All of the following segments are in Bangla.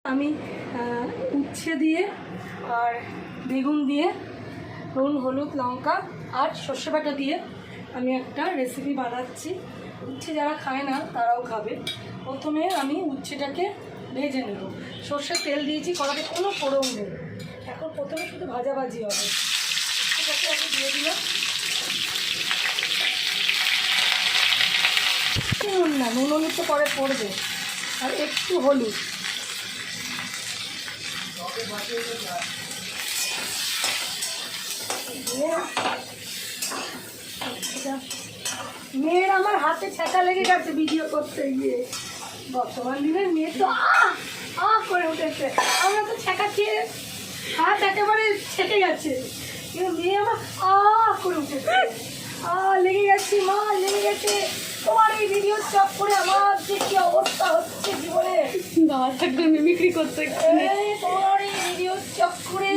আমি উচ্ছে দিয়ে আর বেগুন দিয়ে নুন হলুদ লঙ্কা আর সর্ষে বাটা দিয়ে আমি একটা রেসিপি বানাচ্ছি। উচ্ছে যারা খায় না তারাও খাবে। প্রথমে আমি উচ্ছেটাকে ভেজে নেব। সর্ষের তেল দিয়েছি, কড়াতে কোনো ফোড়ন নেই। এখন প্রথমে শুধু ভাজাভাজি হবে। উচ্ছেটাকে আমি দিয়ে দিলাম। নুন না, নুন হলুদ তো পরে পড়বে, আর একটু হলুদ। মেয়ের আমার হাতে ছ্যাঁকা লেগে গেছে ভিডিও করতে গিয়ে। বর্তমান দিনের মেয়ে তো করে উঠেছে। আমরা তো ছ্যাঁকা খেয়ে হাত একেবারে ছেঁকে গেছে, কিন্তু মেয়ে আমার করে উঠেছে। লেগে গেছি মা, লেগে গেছে। তোমার এই ভিডিও চপ করে আমার যে কি অবস্থা হচ্ছে জীবনে, মিমিক্রি করতে। তোমার এই ভিডিও চপ করে,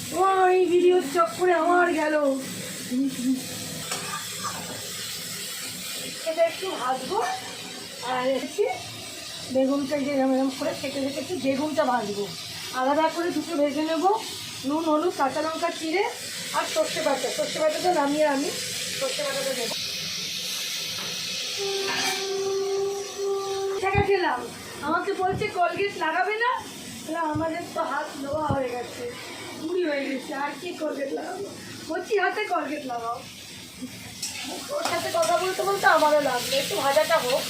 তোমার এই ভিডিও চপ করে আমার গেল। এটা একটু ভাজবো, আর এসে বেগুনটা যে এরম করে কেটে রেখেছি বেগুনটা ভাজবো। আলাদা করে দুটো ভেজে নেবো। নুন হলুদ কাঁচা লঙ্কা চিড়ে আর সর্ষে বাটাটা নামিয়ে আমি সর্ষে বাটাটা দেবো। টাকা খেলাম, আমাকে বলছে কলগেট লাগাবে না। আমাদের তো হাত লোহা হয়ে গেছে, বুড়ি হয়ে গেছে, আর কি কলগেট লাগাবো? বলছি হাতে কলগেট লাগাও। ওর সাথে কথা বলতে বলতে আমারও লাগবে। একটু ভাজাটা হোক,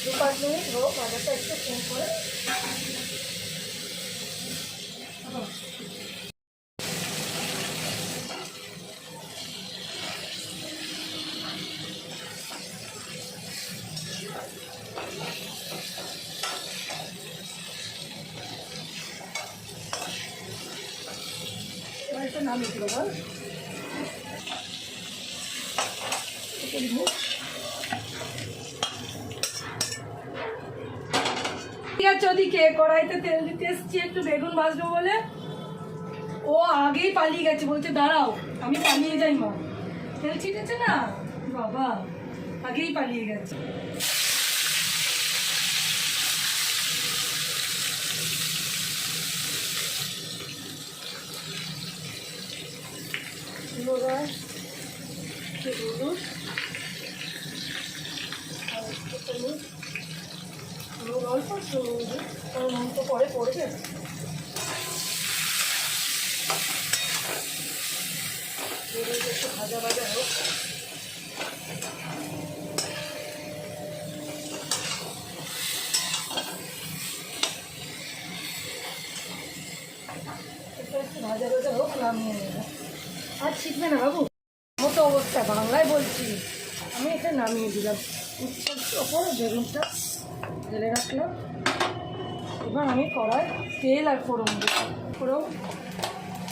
2-5 মিনিট হোক, ভাজাটা একটু ফোন করে। এবার একটু নামিয়ে দিল বল। ঠিক আছে, ওদিকে কড়াইতে তেল দিতে এসছি একটু বেগুন ভাজবো বলে। ও আগেই পালিয়ে গেছে, বলছে দাঁড়াও আমি পালিয়ে যাই মা। তেল ছিটেছে না বাবা, আগেই পালিয়ে গেছে। অল্প নুন তো পরে পড়বে। একটু ভাজা ভাজা হোক। একটু ভাজা ভাজা হোক, নামিয়ে নেব। আর শিখবে না বাবু, মতো অবস্থা বাংলায় বলছি। আমি এটা নামিয়ে দিলাম। উচ্ছের ওপর বেগুনটা ঢেলে রাখলাম। এবার আমি কড়াই তেল আর ফোড়ন দেবো। ফোড়ন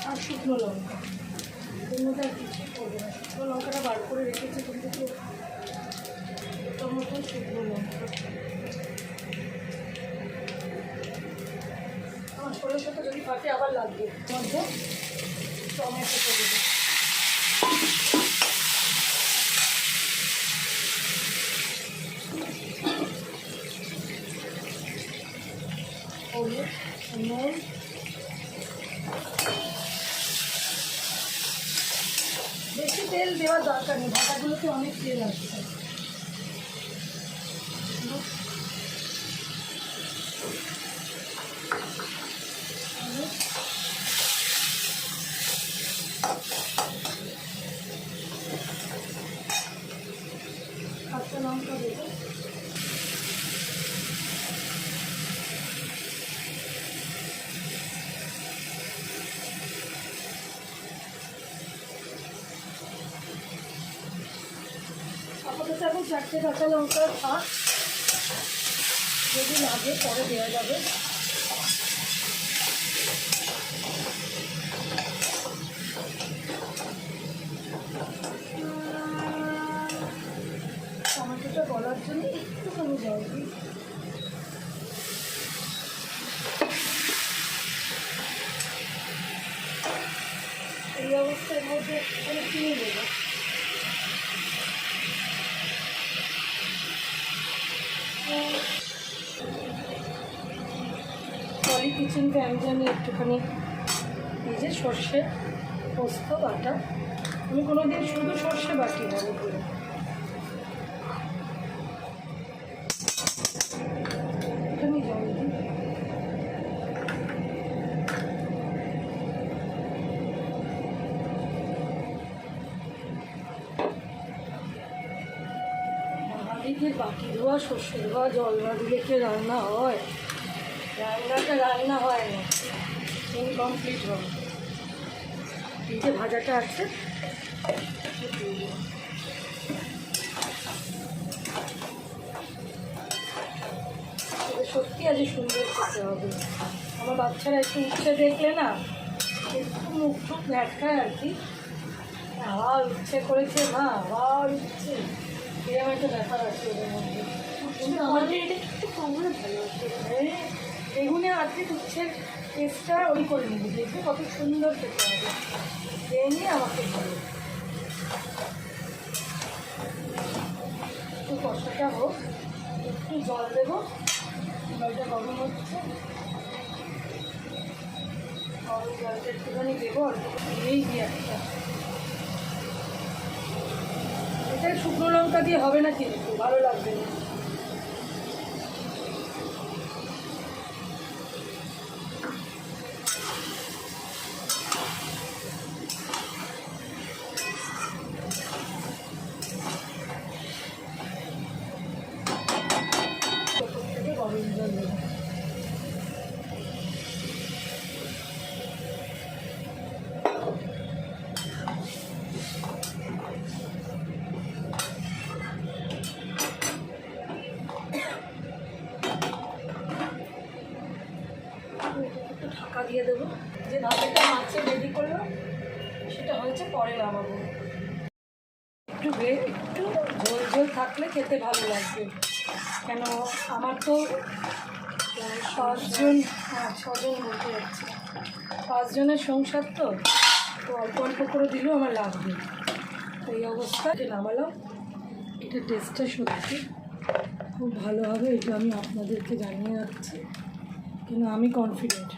আর শুকনো লঙ্কা। এর মধ্যে আর কিছুই করবো না। শুকনো লঙ্কাটা বার করে রেখেছি, কিন্তু তোর মতন শুকনো লঙ্কা। আমার ফোড়ন সাথে যদি ফাটে আবার লাগবে। মধ্যে টমেটো দেবো। হলুদ, নুন, বেশি তেল দেওয়ার দরকার নেই, ভাজাগুলোতে অনেক তেল আসছে। কাঁচা লঙ্কা দেবো। আপাতত এখন 4টে কাঁচা লঙ্কা থাক, যদি লাগে পরে দেওয়া যাবে। টমেটোটা গলার জন্য একটুখানি জল দিই। এই অবস্থার মধ্যে আমি চিনি দেবো। বালি কিচেনকে আমি একটুখানি এই যে সর্ষে পোস্ত বাটা, আমি কোনোদিন শুধু সর্ষে বাটি না করে এখানে জল দিই। বাঙালিদের বাটি ধোয়া সর্ষে ধোয়া জল না দিলে কি রান্না হয়? রান্নাটা রান্না হয় না, ইনকমপ্লিট হয়। এই যে ভাজাটা আছে সত্যি আজ সুন্দর খেতে হবে। আমার বাচ্চারা একটু উচ্ছে দেখলে না একটু মুখ টুক ভ্যাটকায় আর কি, আবার উচ্ছে করেছে মা, আবার উচ্ছে, এরকম একটা ব্যাপার আছে ওদের মধ্যে। কিন্তু আমাদের এটা একটু কমলে ভালো হচ্ছে, বেগুনে আজকে উচ্ছের টেস্টটা ওই করে নেবে, দেখবে কত সুন্দর খেতে হবে, খেয়ে নিয়ে আমাকে ভালো একটু কষাটা হোক, একটু জল দেবো, জলটা গরম হচ্ছে, গরম জলটা একটুখানি দেবো, অল্প দিয়েই দিই একটা। এটা শুকনো লঙ্কা দিয়ে হবে না কিন্তু, ভালো লাগবে না। গরম জল দেবো। একটু ঢাকা দিয়ে দেবো, যে ভাতটা মাছে রেডি করলো সেটা হয়েছে, পরে নামাবো। একটু একটু ঝোল ঝোল থাকলে খেতে ভালো লাগবে, কেন আমার তো 6জন, 6জন বলতে যাচ্ছে, 5 জনের সংসার, তো অল্প অল্প করে দিলেও আমার লাগবে। তো এই অবস্থায় নামালাম। এটা টেস্টটা সত্যি খুব ভালো হবে, এটা আমি আপনাদেরকে জানিয়ে রাখছি, কেন আমি কনফিডেন্ট।